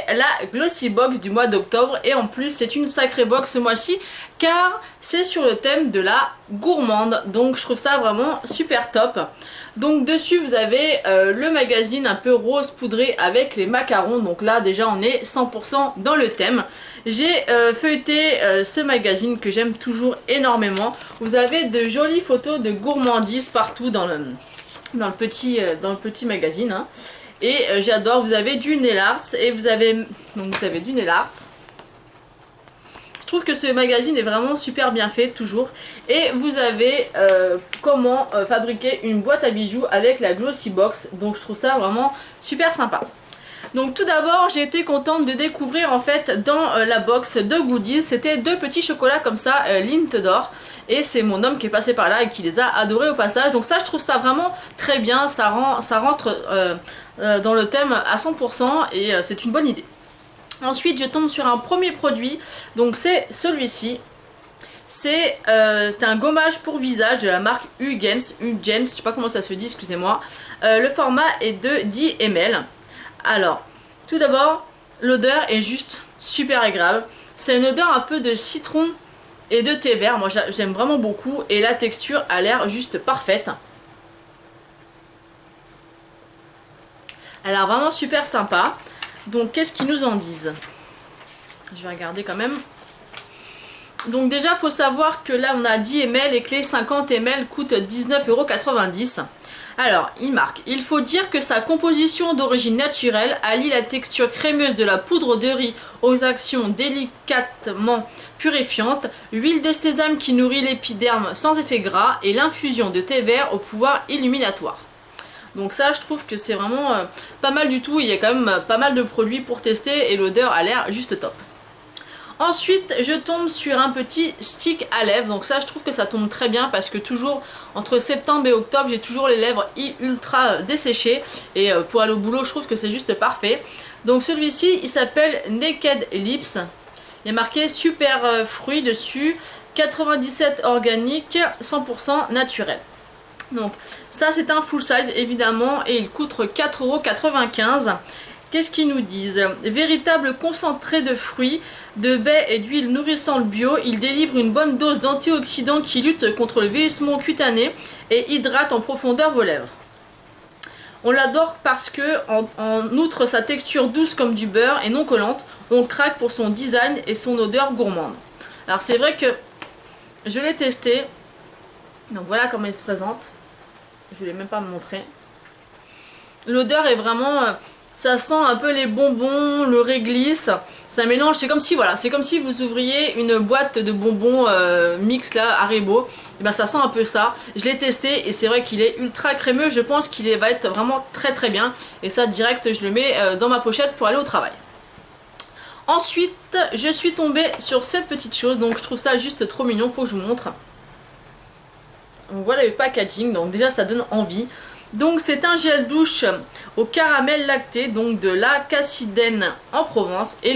la Glossy Box du mois d'octobre et en plus c'est une sacrée box ce mois-ci car c'est sur le thème de la gourmande, donc je trouve ça vraiment super top. Donc dessus vous avez le magazine un peu rose poudré avec les macarons, donc là déjà on est 100% dans le thème. J'ai feuilleté ce magazine que j'aime toujours énormément. Vous avez de jolies photos de gourmandises partout dans le petit magazine, hein. Et j'adore. Vous avez du nail art et vous avez du nail art. Je trouve que ce magazine est vraiment super bien fait toujours. Et vous avez comment fabriquer une boîte à bijoux avec la Glossy Box. Donc je trouve ça vraiment super sympa. Donc tout d'abord j'ai été contente de découvrir en fait dans la box de goodies, c'était 2 petits chocolats comme ça, Lint d'or, et c'est mon homme qui est passé par là et qui les a adorés au passage. Donc ça je trouve ça vraiment très bien, ça rentre dans le thème à 100% et c'est une bonne idée. Ensuite je tombe sur un premier produit, donc c'est celui-ci. C'est un gommage pour visage de la marque Hugens, je sais pas comment ça se dit, excusez-moi. Le format est de 10 ml. Alors, tout d'abord, l'odeur est juste super agréable. C'est une odeur un peu de citron et de thé vert. Moi, j'aime vraiment beaucoup. Et la texture a l'air juste parfaite. Elle a l'air vraiment super sympa. Donc, qu'est-ce qu'ils nous en disent? Je vais regarder quand même. Donc déjà, il faut savoir que là, on a 10 ml et que les 50 ml coûtent 19,90 €. Alors, il marque: il faut dire que sa composition d'origine naturelle allie la texture crémeuse de la poudre de riz aux actions délicatement purifiantes, l'huile de sésame qui nourrit l'épiderme sans effet gras et l'infusion de thé vert au pouvoir illuminatoire. Donc ça, je trouve que c'est vraiment pas mal du tout. Il y a quand même pas mal de produits pour tester et l'odeur a l'air juste top. Ensuite, je tombe sur un petit stick à lèvres. Donc ça, je trouve que ça tombe très bien parce que toujours entre septembre et octobre, j'ai toujours les lèvres ultra desséchées. Et pour aller au boulot, je trouve que c'est juste parfait. Donc celui-ci, il s'appelle Naked Lips. Il y a marqué super fruits dessus. 97 organique, 100% naturel. Donc ça, c'est un full size évidemment et il coûte 4,95 €. Qu'est-ce qu'ils nous disent? Véritable concentré de fruits, de baies et d'huile nourrissante bio, il délivre une bonne dose d'antioxydants qui luttent contre le vieillissement cutané et hydrate en profondeur vos lèvres. On l'adore parce que, en outre sa texture douce comme du beurre et non collante, on craque pour son design et son odeur gourmande. Alors c'est vrai que je l'ai testé, donc voilà comment il se présente. Je ne voulais même pas me montrer. L'odeur est vraiment... ça sent un peu les bonbons, le réglisse, ça mélange, c'est comme si voilà, c'est comme si vous ouvriez une boîte de bonbons mix là, Haribo, et ben ça sent un peu ça. Je l'ai testé et c'est vrai qu'il est ultra crémeux, je pense qu'il va être vraiment très très bien et ça direct je le mets dans ma pochette pour aller au travail. Ensuite, je suis tombée sur cette petite chose, donc je trouve ça juste trop mignon, faut que je vous montre. Donc voilà le packaging, donc déjà ça donne envie. Donc c'est un gel douche au caramel lacté, donc de la Cassidène en Provence. Et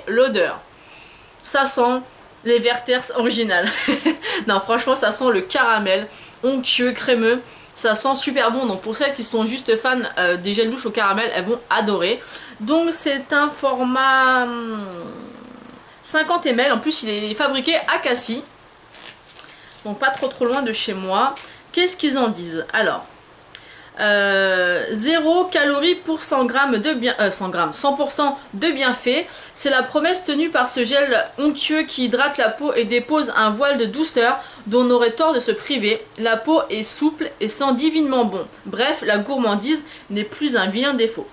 l'odeur. Ça sent les Werther's originales. Non franchement ça sent le caramel onctueux, crémeux. Ça sent super bon, donc pour celles qui sont juste fans des gels douche au caramel, elles vont adorer. Donc c'est un format 50 ml, en plus il est fabriqué à Cassis. Donc pas trop loin de chez moi. Qu'est-ce qu'ils en disent? Alors, 0 calories pour 100 grammes de 100% de bienfaits. C'est la promesse tenue par ce gel onctueux qui hydrate la peau et dépose un voile de douceur dont on aurait tort de se priver. La peau est souple et sent divinement bon. Bref, la gourmandise n'est plus un vilain défaut.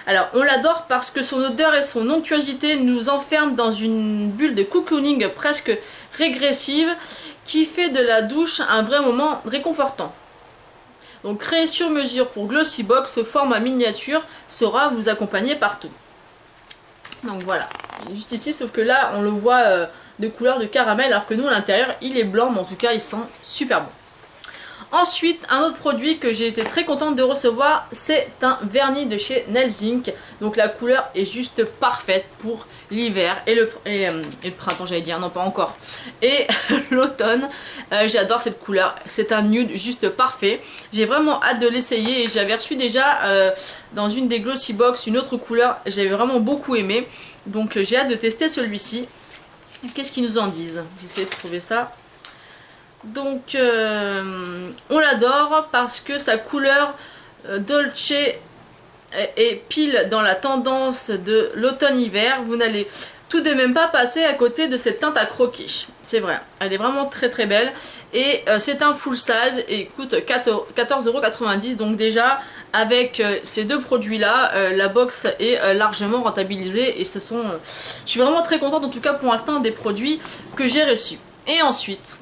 Alors, on l'adore parce que son odeur et son onctuosité nous enferment dans une bulle de cocooning presque régressive qui fait de la douche un vrai moment réconfortant. Donc créé sur mesure pour Glossy Box, ce format miniature saura vous accompagner partout. Donc voilà, juste ici, sauf que là on le voit de couleur de caramel alors que nous à l'intérieur il est blanc, mais en tout cas il sent super bon. Ensuite, un autre produit que j'ai été très contente de recevoir, c'est un vernis de chez Nails Inc. Donc la couleur est juste parfaite pour l'hiver et le printemps, j'allais dire, non pas encore, et l'automne. J'adore cette couleur, c'est un nude juste parfait. J'ai vraiment hâte de l'essayer et j'avais reçu déjà dans une des Glossy Box une autre couleur, j'avais vraiment beaucoup aimé. Donc j'ai hâte de tester celui-ci. Qu'est-ce qu'ils nous en disent? J'essaie de trouver ça. Donc on l'adore parce que sa couleur Dolce est pile dans la tendance de l'automne-hiver. Vous n'allez tout de même pas passer à côté de cette teinte à croquer. C'est vrai, elle est vraiment très très belle. Et c'est un full size et coûte 14,90 €. Donc déjà avec ces deux produits là, la box est largement rentabilisée. Et ce sont, je suis vraiment très contente en tout cas pour l'instant des produits que j'ai reçus. Et ensuite,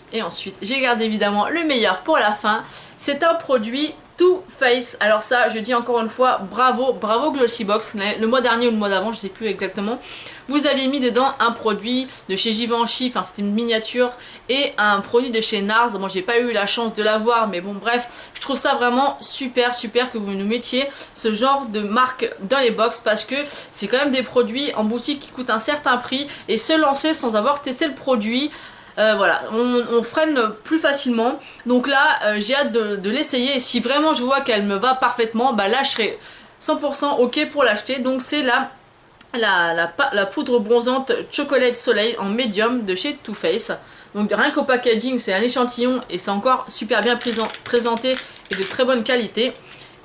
j'ai gardé évidemment le meilleur pour la fin. C'est un produit Too Faced. Alors ça, je dis encore une fois, bravo, bravo Glossy Box. Le mois dernier ou le mois d'avant, je sais plus exactement. Vous avez mis dedans un produit de chez Givenchy, enfin c'était une miniature, et un produit de chez NARS. Bon, j'ai pas eu la chance de l'avoir, mais bon bref, je trouve ça vraiment super que vous nous mettiez ce genre de marque dans les box, parce que c'est quand même des produits en boutique qui coûtent un certain prix, et se lancer sans avoir testé le produit, voilà, on freine plus facilement. Donc là, j'ai hâte de l'essayer. Et si vraiment je vois qu'elle me va parfaitement, bah là je serai 100% ok pour l'acheter. Donc c'est la poudre bronzante Chocolate Soleil en médium de chez Too Faced. Donc rien qu'au packaging, c'est un échantillon et c'est encore super bien présenté et de très bonne qualité.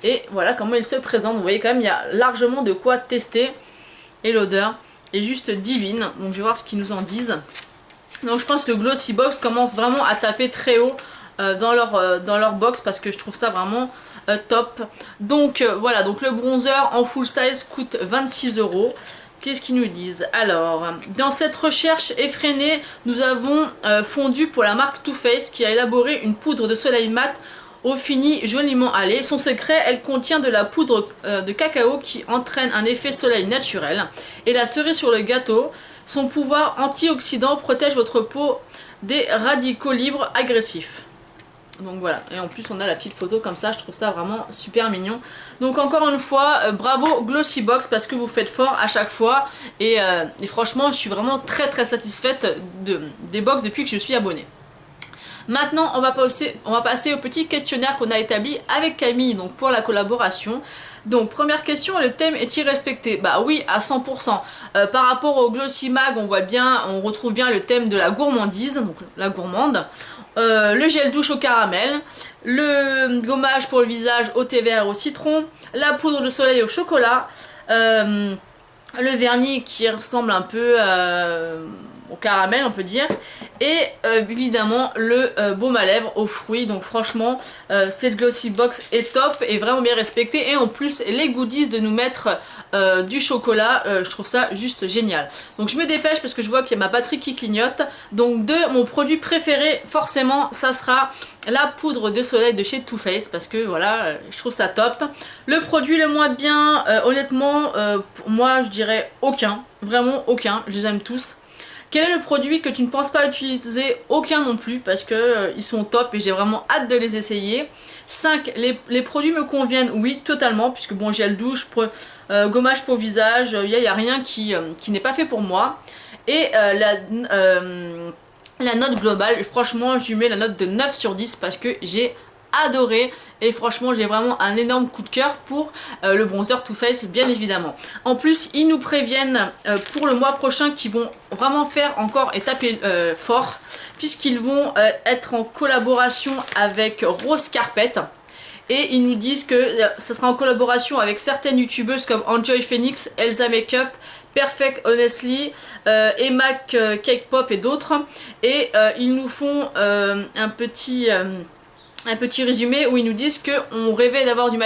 Et voilà comment il se présente. Vous voyez quand même, il y a largement de quoi tester. Et l'odeur est juste divine. Donc je vais voir ce qu'ils nous en disent. Donc je pense que Glossy Box commence vraiment à taper très haut dans leur box, parce que je trouve ça vraiment top. Donc voilà, donc le bronzer en full size coûte 26 €. Qu'est-ce qu'ils nous disent? Alors, dans cette recherche effrénée, nous avons fondu pour la marque Too Faced qui a élaboré une poudre de soleil mat au fini joliment allé. Son secret, elle contient de la poudre de cacao qui entraîne un effet soleil naturel. Et la cerise sur le gâteau, son pouvoir antioxydant protège votre peau des radicaux libres agressifs. Donc voilà, et en plus on a la petite photo comme ça, je trouve ça vraiment super mignon. Donc encore une fois, bravo Glossy Box, parce que vous faites fort à chaque fois. Et franchement, je suis vraiment très satisfaite des box depuis que je suis abonnée. Maintenant, on va passer au petit questionnaire qu'on a établi avec Camille, donc pour la collaboration. Donc première question, le thème est-il respecté? Bah oui, à 100%. Par rapport au Glossy Mag, on retrouve bien le thème de la gourmandise, donc la gourmande. Le gel douche au caramel, le gommage pour le visage au thé vert et au citron, la poudre de soleil au chocolat, le vernis qui ressemble un peu au caramel on peut dire, et évidemment le baume à lèvres aux fruits. Donc franchement cette Glossy Box est top et vraiment bien respectée, et en plus les goodies de nous mettre du chocolat, je trouve ça juste génial. Donc je me dépêche parce que je vois qu'il y a ma batterie qui clignote. Donc mon produit préféré forcément ça sera la poudre de soleil de chez Too Faced, parce que voilà, je trouve ça top. Le produit le moins bien, honnêtement pour moi je dirais aucun, vraiment aucun, je les aime tous. Quel est le produit que tu ne penses pas utiliser? Aucun non plus, parce que ils sont top et j'ai vraiment hâte de les essayer. 5. Les produits me conviennent, oui, totalement, puisque bon, gel douche, gommage pour visage, il n'y a rien qui n'est pas fait pour moi. Et la note globale, franchement, je lui mets la note de 9 sur 10 parce que j'ai adoré, et franchement j'ai vraiment un énorme coup de cœur pour le bronzer Too Faced, bien évidemment. En plus ils nous préviennent pour le mois prochain qu'ils vont vraiment faire encore et taper fort, puisqu'ils vont être en collaboration avec Rose Carpet, et ils nous disent que ça sera en collaboration avec certaines youtubeuses comme Enjoy Phoenix, Elsa Makeup, Perfect Honestly, Emac Cake Pop et d'autres. Et ils nous font un petit résumé où ils nous disent qu'on rêvait d'avoir du